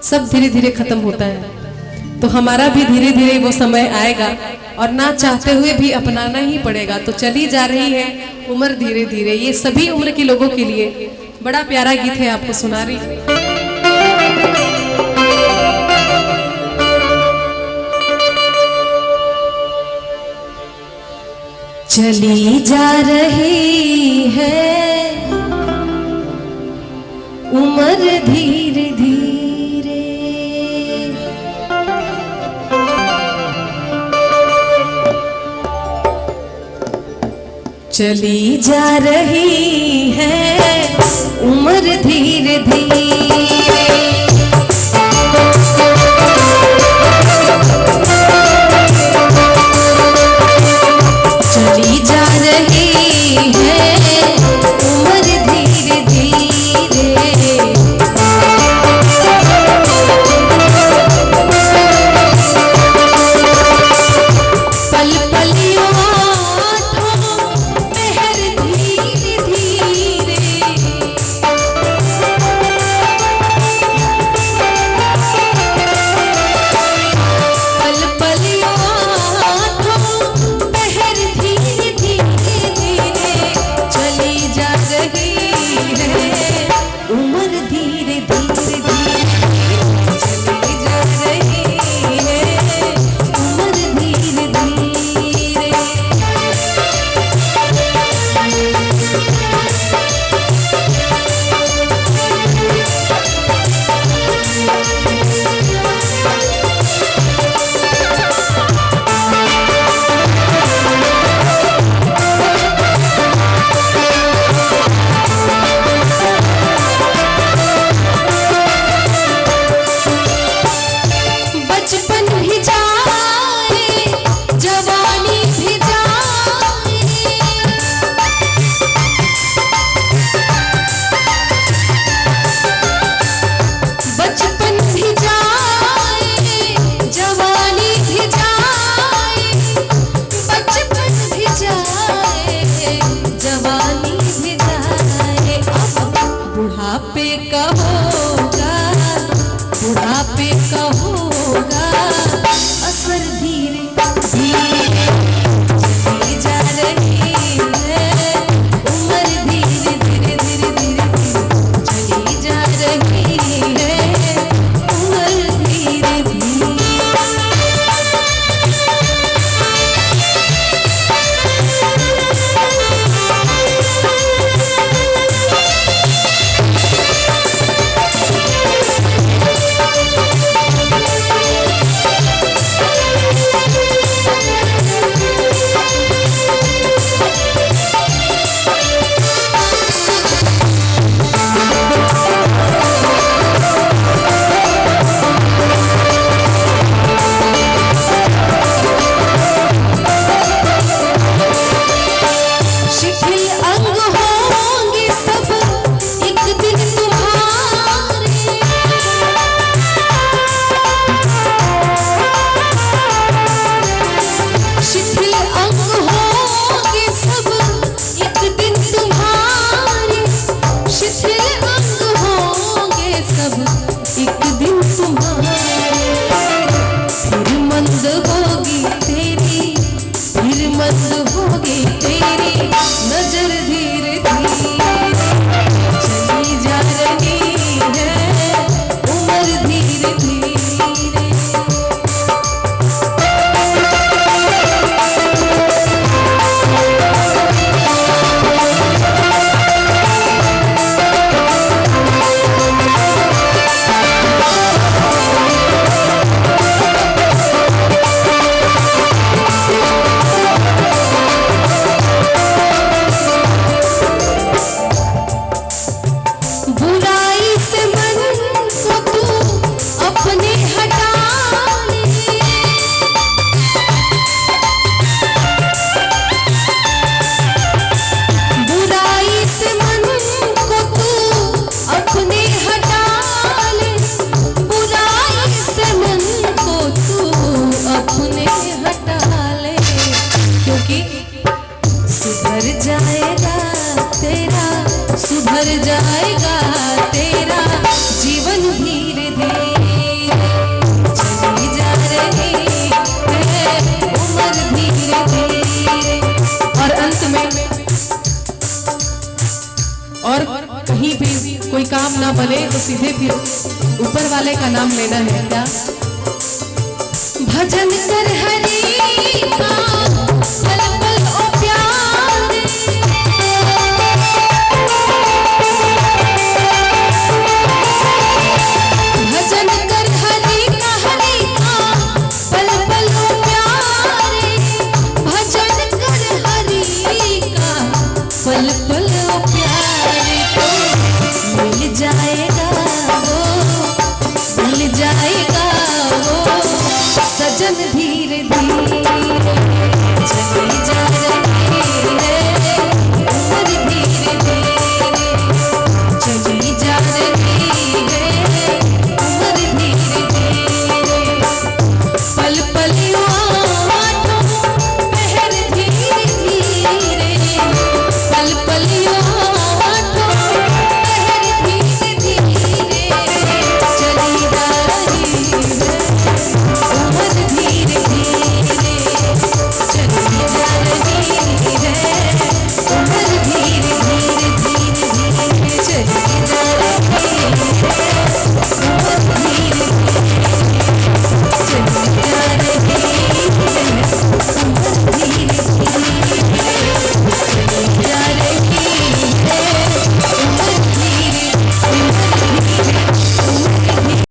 सब धीरे धीरे खत्म होता है। तो हमारा भी धीरे धीरे वो समय आएगा और ना चाहते हुए भी अपनाना ही पड़ेगा। तो चली जा रही है उम्र धीरे धीरे, ये सभी उम्र के लोगों के लिए बड़ा प्यारा गीत है, आपको सुना रही। चली जा रही है उम्र धीरे धीरे, चली जा रही है उम्र धीरे धीरे। चली जा रही है उम्र धीरे धीरे, पल पलियों पहर धीरे धीरे, पल पलियों पहर धीरे धीरे, चली जा रही है उम्र धीरे धीरे धीरे, चली जा रही है उम्र धीरे धीरे। बचपन भी जाए जवानी भी जाए, बचपन भी जाए जवानी भी जाए, बचपन भी जाए जवानी भी जाए। अब बुढ़ापे का होगा, बुढ़ापे का होगा असर धीरे धीरे, चली जा रही है उम्र धीरे धीरे धीरे धीरे, चली जा रही है उम्र धीरे धीरे। शिथिल अंग होंगे सब एक दिन तुम्हारे, शिथिल अंग होंगे सब एक दिन तुम्हारे, शिथिल अंग होंगे सब एक दिन तुम्हारे। फिर मंद होगी तेरी, फिर मंद होगी तेरी नजर धीरे धीरे, चली जा रही है उम्र धीरे धीरे। बने तो सीधे फिर ऊपर वाले का नाम लेना है। क्या भजन कर हरि का